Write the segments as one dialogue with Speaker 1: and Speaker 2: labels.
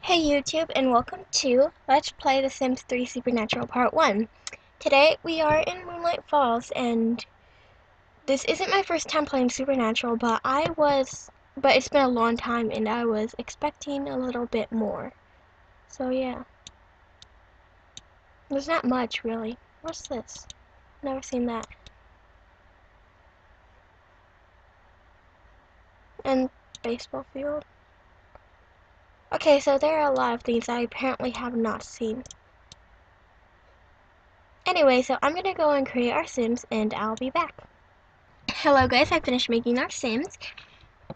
Speaker 1: Hey YouTube, and welcome to Let's Play The Sims 3 Supernatural Part 1. Today we are in Moonlight Falls, and this isn't my first time playing Supernatural, but it's been a long time and I was expecting a little bit more. So yeah. There's not much really. What's this? Never seen that. And baseball field. Okay, so there are a lot of things I apparently have not seen. Anyway, so I'm gonna go and create our Sims and I'll be back. Hello guys, I finished making our Sims,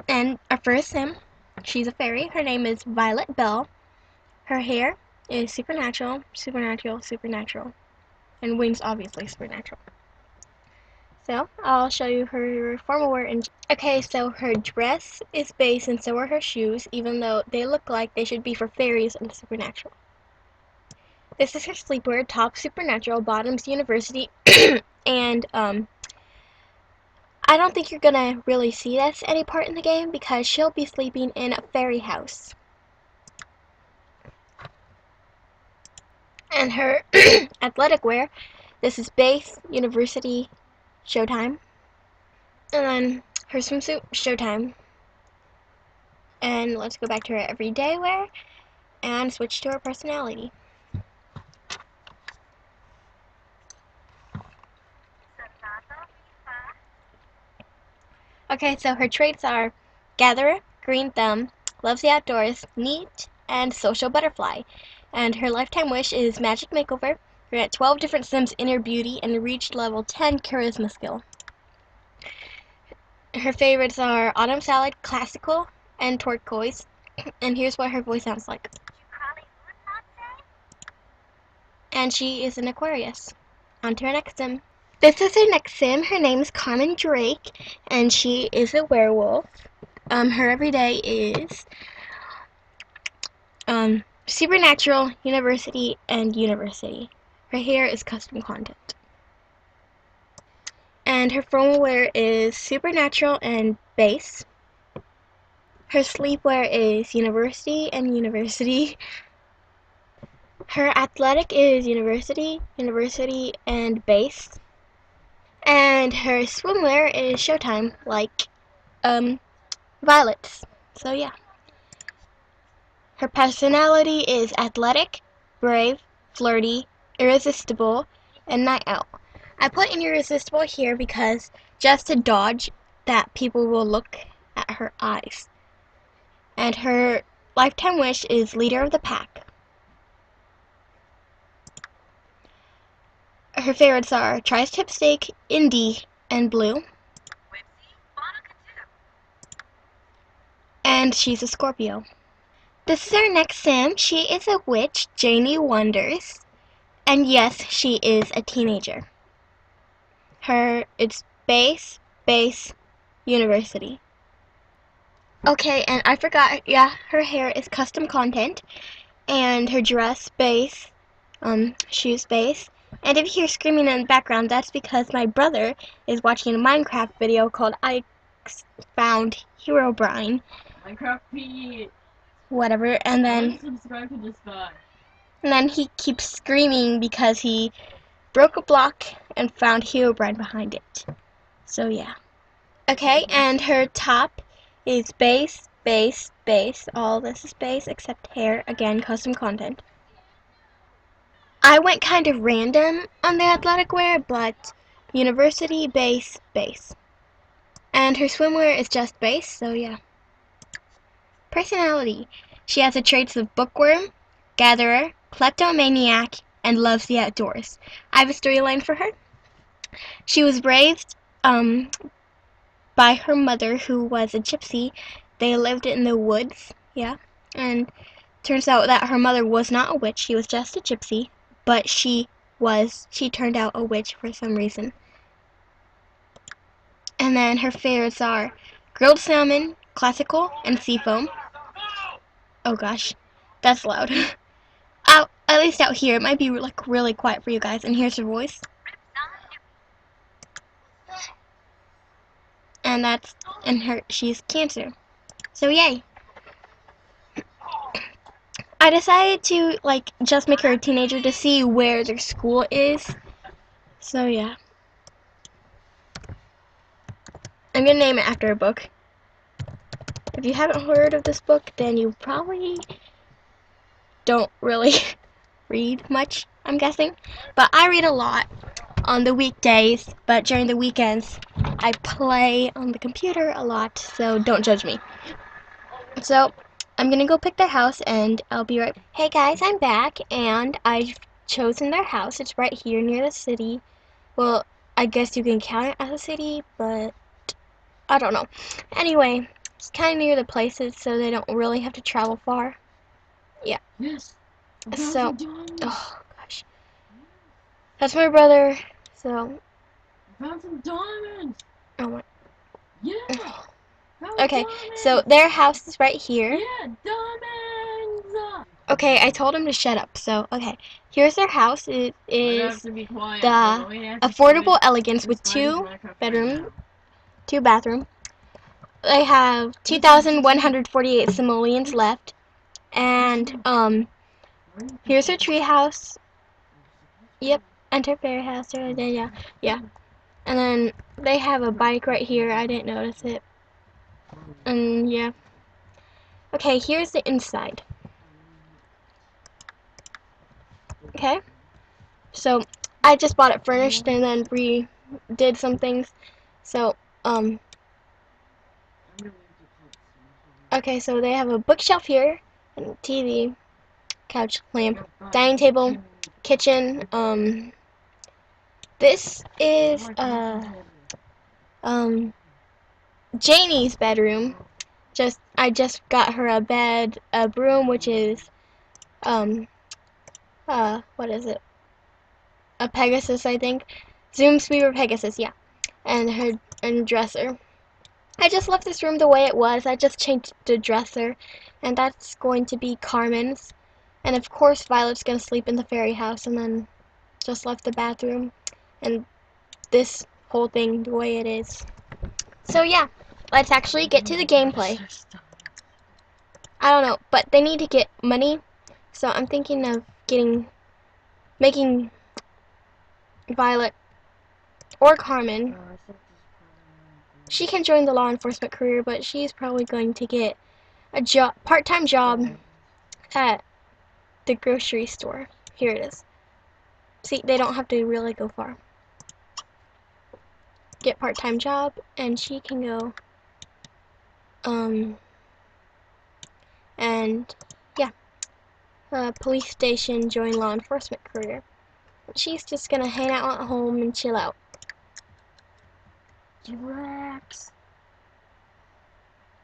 Speaker 1: and our first Sim, she's a fairy. Her name is Violet Bell. Her hair is supernatural, supernatural, supernatural, and wings obviously supernatural. So, I'll show you her formal wear. Okay, so her dress is base and so are her shoes, even though they look like they should be for fairies and supernatural. This is her sleepwear, top supernatural, bottoms university, and I don't think you're gonna really see this any part in the game because she'll be sleeping in a fairy house. And her athletic wear, this is base, university, showtime. And then her swimsuit, showtime. And let's go back to her everyday wear and switch to her personality. Okay, so her traits are gatherer, green thumb, loves the outdoors, neat, and social butterfly. And her lifetime wish is magic makeover, grant 12 different Sims inner beauty, and reach level 10 charisma skill. Her favorites are autumn salad, classical, and turquoise. And here's what her voice sounds like. And she is an Aquarius. On to her next Sim. This is her next Sim. Her name is Carmen Drake, and she is a werewolf. Her everyday is supernatural, university, and university. Her hair is custom content. And her formal wear is supernatural and base. Her sleepwear is university and university. Her athletic is university, university, and base. And her swimwear is showtime, like Violet's. So yeah. Her personality is athletic, brave, flirty, irresistible, and night owl. I put in irresistible here because just to dodge that people will look at her eyes. And her lifetime wish is leader of the pack. Her favorites are tri-tip steak, indie, and blue. And she's a Scorpio. This is our next Sim. She is a witch, Janie Wonders. And yes, she is a teenager. It's base, university. Okay, and I forgot, yeah, her hair is custom content. And her dress, base, shoes, base. And if you hear screaming in the background, that's because my brother is watching a Minecraft video called I Found Herobrine.
Speaker 2: Minecraft Pete.
Speaker 1: Whatever, and then
Speaker 2: subscribe to this guy.
Speaker 1: And then he keeps screaming because he broke a block and found Herobrine behind it. So yeah. Okay, and her top is base, base, base. All this is base except hair. Again, custom content. I went kind of random on the athletic wear, but university, base, base. And her swimwear is just base, so yeah. Personality. She has the traits of bookworm, gatherer, kleptomaniac, and loves the outdoors. I have a storyline for her. She was raised by her mother, who was a gypsy. They lived in the woods, yeah, and turns out that her mother was not a witch. She was just a gypsy, but she turned out a witch for some reason. And then her favorites are grilled salmon, classical, and seafoam. Oh gosh, that's loud. Out, at least out here, it might be like really quiet for you guys. And here's her voice. And she's Cancer. So yay. I decided to like just make her a teenager to see where their school is. So yeah. I'm gonna name it after a book. If you haven't heard of this book, then you probably don't really read much, I'm guessing. But I read a lot on the weekdays, but during the weekends, I play on the computer a lot, so don't judge me. So, I'm gonna go pick their house, and I'll be right. Hey guys, I'm back, and I've chosen their house. It's right here near the city. Well, I guess you can count it as a city, but I don't know. Anyway, it's kind of near the places, so they don't really have to travel far. Yeah.
Speaker 2: Yes.
Speaker 1: So, oh gosh, that's my brother. So,
Speaker 2: I found some diamonds.
Speaker 1: oh my.
Speaker 2: Yeah.
Speaker 1: Okay, so their house is right here.
Speaker 2: Yeah, diamonds.
Speaker 1: Okay, I told him to shut up. So, okay, here's their house. It is the affordable elegance with 2 bedroom, 2 bathroom. They have 2,148 simoleons left, and here's their tree house. Yep, enter fairy house. Yeah. And then they have a bike right here. I didn't notice it. And yeah. Okay, here's the inside. Okay. So I just bought it furnished and then redid some things. So okay, so they have a bookshelf here, and a TV, couch, lamp, dining table, kitchen. This is Janie's bedroom. I just got her a broom, which is what is it? A Pegasus, I think. Zoom Sweeper Pegasus, yeah. And her dresser. I just left this room the way it was. I just changed the dresser, and that's going to be Carmen's. And of course, Violet's gonna sleep in the fairy house, and then just left the bathroom, and this whole thing the way it is. So yeah, let's actually get to the gameplay. I don't know, but they need to get money, so I'm thinking of making Violet or Carmen. She can join the law enforcement career, but she's probably going to get a part-time job at the grocery store. Here it is. See, they don't have to really go far. Get part-time job, and she can go, and yeah, police station, join law enforcement career. She's just gonna hang out at home and chill out.
Speaker 2: Relax.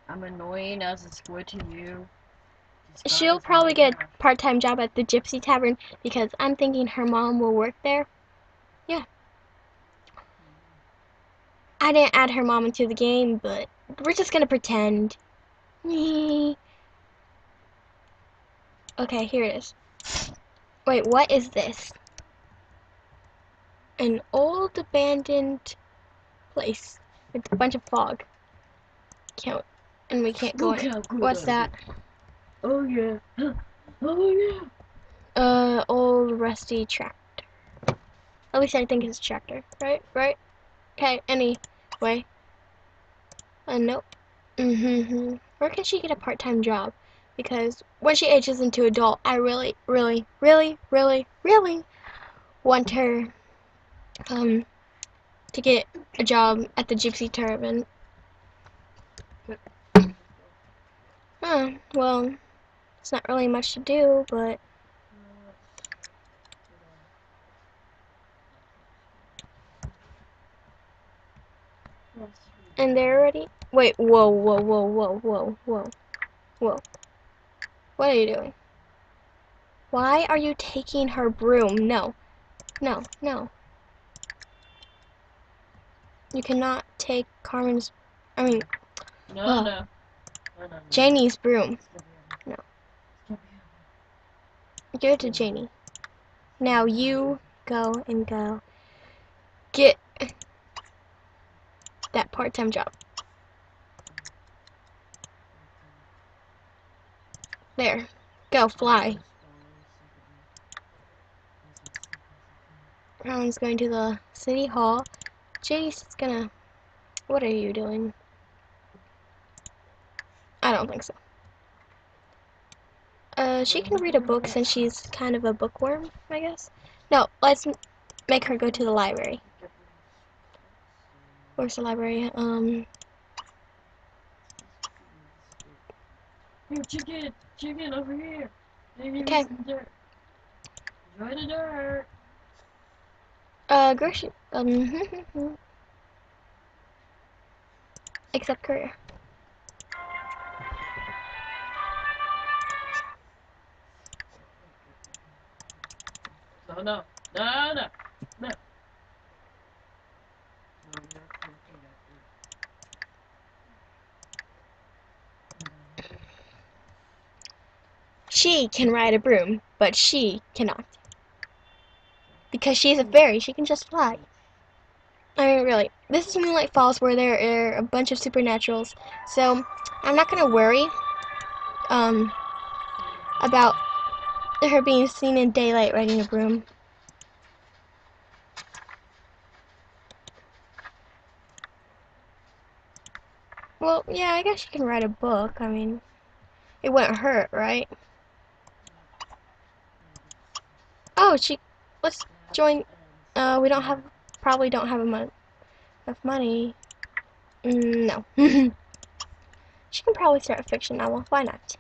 Speaker 2: I'm annoying as a squid to you.
Speaker 1: She'll probably get a part-time job at the Gypsy Tavern because I'm thinking her mom will work there. Yeah. I didn't add her mom into the game, but we're just gonna pretend. Okay, here it is. Wait, what is this? An old abandoned place with a bunch of fog. And we can't go in. What's that?
Speaker 2: Oh yeah. Oh yeah.
Speaker 1: Old rusty tractor. At least I think it's a tractor. Right? Okay, anyway. Nope. Where can she get a part-time job? Because when she ages into adult, I really, really, really, really, really want her, to get a job at the Gypsy Tavern. Well, it's not really much to do, but and they're already. Wait, whoa. What are you doing? Why are you taking her broom? No. You cannot take Carmen's. I mean,
Speaker 2: No.
Speaker 1: Janie's broom. No. Give it to Janie. Now you go get that part-time job. There. Go, fly. Ron's going to the city hall. Jace is gonna... What are you doing? I don't think so. She can read a book since she's kind of a bookworm, I guess. No, let's make her go to the library. Where's the library?
Speaker 2: Here, chicken over here.
Speaker 1: Okay.
Speaker 2: Enjoy the dirt.
Speaker 1: Grocery, except career.
Speaker 2: No.
Speaker 1: She can ride a broom, but she cannot. Because she's a fairy, she can just fly. I mean, really, this is Moonlight Falls where there are a bunch of supernaturals, so I'm not gonna worry, about her being seen in daylight riding a broom. Well, yeah, I guess she can write a book. I mean, it wouldn't hurt, right? Oh, let's join, we probably don't have enough money. No. She can probably start a fiction novel, why not?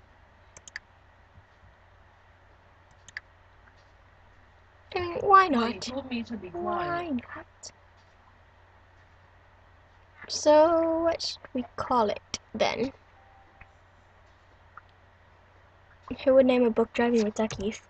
Speaker 1: Why not?
Speaker 2: Well, you told me to be quiet.
Speaker 1: Why not? So, what should we call it, then? Who would name a book Driving with Duckies?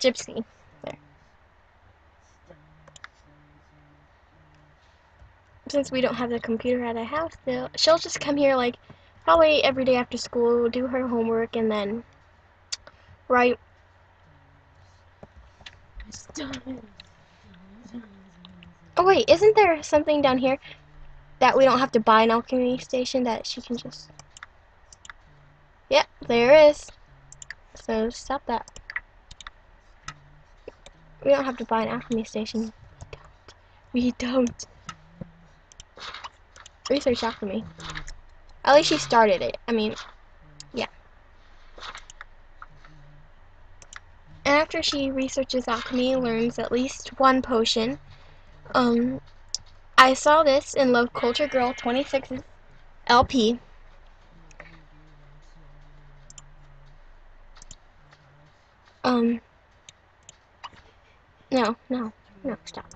Speaker 1: Gypsy. There. Since we don't have the computer at our house, she'll just come here, like, probably every day after school, do her homework, and then write. Oh wait, isn't there something down here that we don't have to buy an alchemy station that she can just... Yep, there is. So stop that. We don't have to buy an alchemy station. We don't. Research alchemy. At least she started it. I mean, yeah. And after she researches alchemy and learns at least one potion, I saw this in Love Culture Girl 26's LP. No, stop.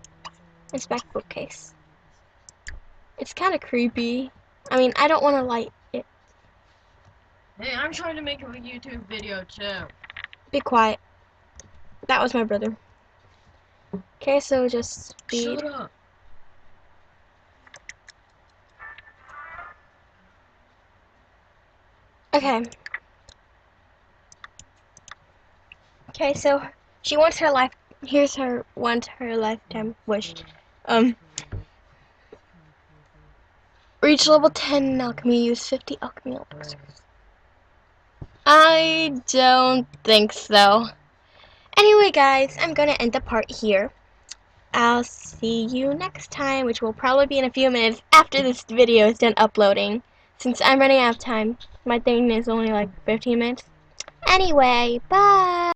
Speaker 1: Inspect bookcase. It's kind of creepy. I mean, I don't want to light it.
Speaker 2: Hey, I'm trying to make a YouTube video too.
Speaker 1: Be quiet. That was my brother. Okay, so just speed.
Speaker 2: Shut up.
Speaker 1: Okay. Okay, so she wants her life. Here's her lifetime wish. Reach level 10 in alchemy. Use 50 alchemy elixirs. I don't think so. Anyway, guys, I'm gonna end the part here. I'll see you next time, which will probably be in a few minutes after this video is done uploading. Since I'm running out of time, my thing is only like 15 minutes. Anyway, bye!